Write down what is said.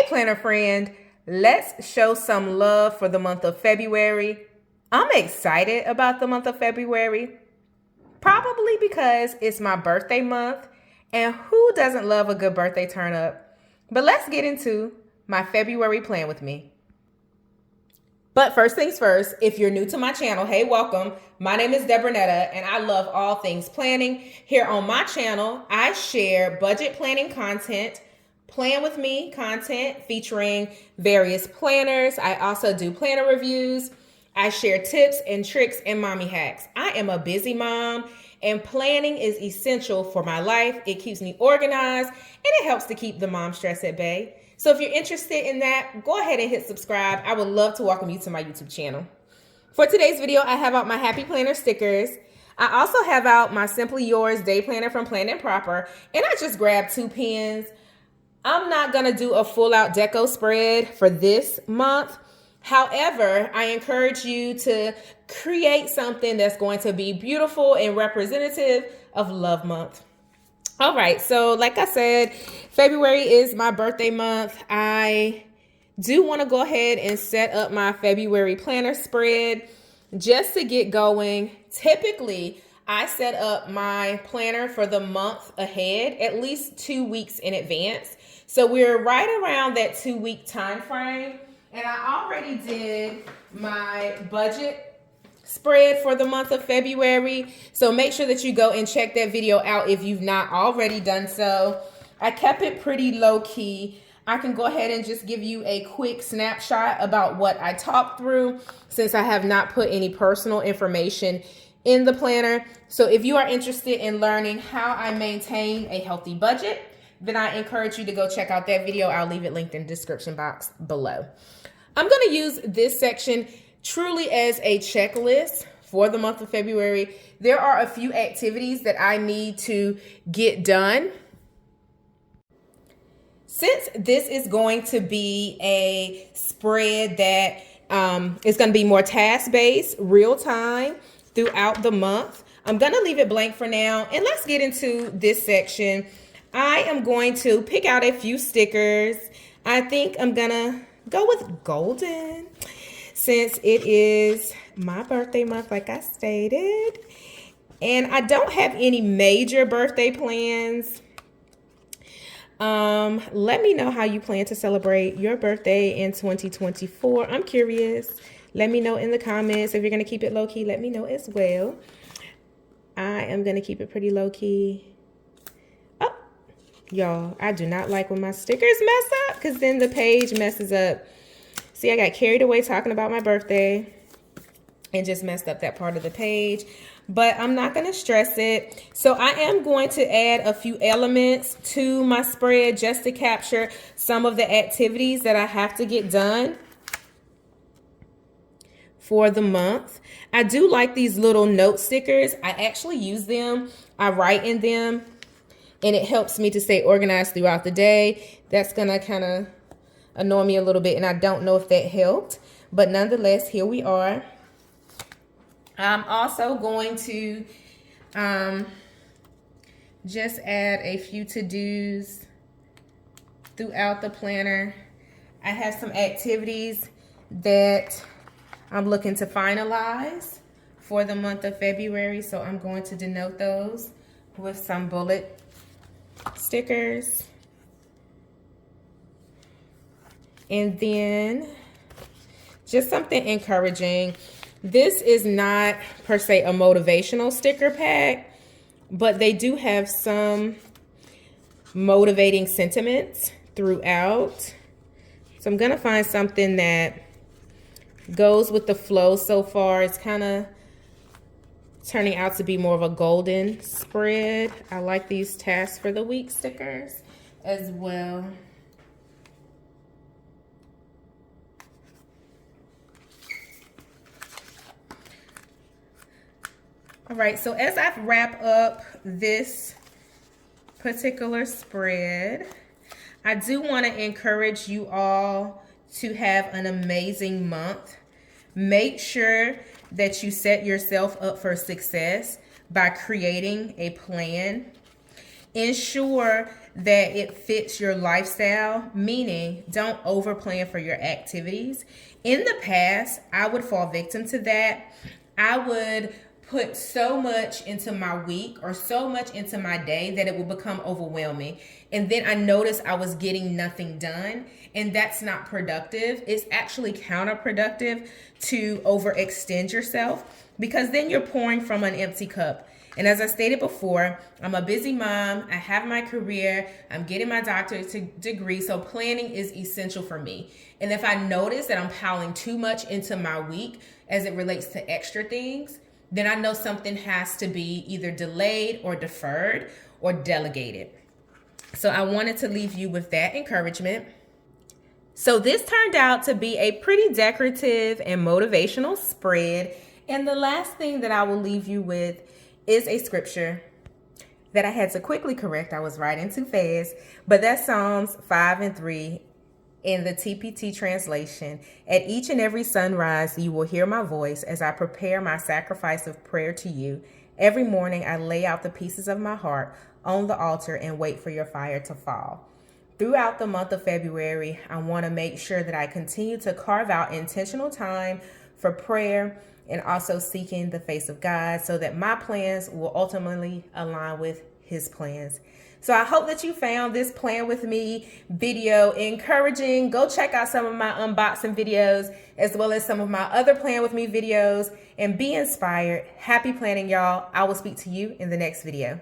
planner friend, let's show some love for the month of February. I'm excited about the month of February, probably because it's my birthday month, and who doesn't love a good birthday turn up? But let's get into my February plan with me. But first things first, if you're new to my channel, hey, welcome. My name is Debronetta, and I love all things planning. Here on my channel, I share budget planning content, plan with me content featuring various planners. I also do planner reviews. I share tips and tricks and mommy hacks. I am a busy mom, and planning is essential for my life. It keeps me organized, and it helps to keep the mom stress at bay. So if you're interested in that, go ahead and hit subscribe. I would love to welcome you to my YouTube channel. For today's video, I have out my Happy Planner stickers. I also have out my Simply Yours Day Planner from Planned and Proper, and I just grabbed 2 pens. I'm not gonna do a full out deco spread for this month. However, I encourage you to create something that's going to be beautiful and representative of Love Month. All right, so like I said, February is my birthday month. I do want to go ahead and set up my February planner spread just to get going. Typically, I set up my planner for the month ahead, at least 2 weeks in advance. So we're right around that 2-week time frame. And I already did my budget spread for the month of February. So make sure that you go and check that video out if you've not already done so. I kept it pretty low key. I can go ahead and just give you a quick snapshot about what I talked through since I have not put any personal information in the planner. So if you are interested in learning how I maintain a healthy budget, then I encourage you to go check out that video. I'll leave it linked in the description box below. I'm going to use this section truly as a checklist for the month of February. There are a few activities that I need to get done. Since this is going to be a spread that is going to be more task-based, real-time throughout the month, I'm going to leave it blank for now. And let's get into this section. I am going to pick out a few stickers. I think I'm going to go with golden since it is my birthday month, like I stated. And I don't have any major birthday plans. Let me know how you plan to celebrate your birthday in 2024. I'm curious. Let me know in the comments. If you're going to keep it low key, let me know as well. I am going to keep it pretty low key. Oh, y'all, I do not like when my stickers mess up because then the page messes up. See, I got carried away talking about my birthday and just messed up that part of the page, but I'm not going to stress it. So I am going to add a few elements to my spread just to capture some of the activities that I have to get done for the month. I do like these little note stickers. I actually use them. I write in them, and it helps me to stay organized throughout the day. That's going to kind of annoy me a little bit, and I don't know if that helped, but nonetheless, here we are. I'm also going to just add a few to-dos throughout the planner. I have some activities that I'm looking to finalize for the month of February, so I'm going to denote those with some bullet stickers. And then just something encouraging. This is not per se a motivational sticker pack, but they do have some motivating sentiments throughout. So I'm going to find something that goes with the flow so far. It's kind of turning out to be more of a golden spread. I like these tasks for the week stickers as well. All right, so as I wrap up this particular spread, I do want to encourage you all to have an amazing month. Make sure that you set yourself up for success by creating a plan. Ensure that it fits your lifestyle, meaning don't over plan for your activities. In the past, I would fall victim to that. I would put so much into my week or so much into my day that it would become overwhelming. And then I noticed I was getting nothing done, and that's not productive. It's actually counterproductive to overextend yourself, because then you're pouring from an empty cup. And as I stated before, I'm a busy mom. I have my career. I'm getting my doctorate degree. So planning is essential for me. And if I notice that I'm piling too much into my week as it relates to extra things, then I know something has to be either delayed or deferred or delegated. So I wanted to leave you with that encouragement. So this turned out to be a pretty decorative and motivational spread. And the last thing that I will leave you with is a scripture that I had to quickly correct. I was writing too fast, but that's Psalms 5:3 in the TPT translation. At each and every sunrise, you will hear my voice as I prepare my sacrifice of prayer to you. Every morning, I lay out the pieces of my heart on the altar and wait for your fire to fall. Throughout the month of February, I want to make sure that I continue to carve out intentional time for prayer and also seeking the face of God so that my plans will ultimately align with His plans. So I hope that you found this Plan With Me video encouraging. Go check out some of my unboxing videos as well as some of my other Plan With Me videos and be inspired. Happy planning, y'all. I will speak to you in the next video.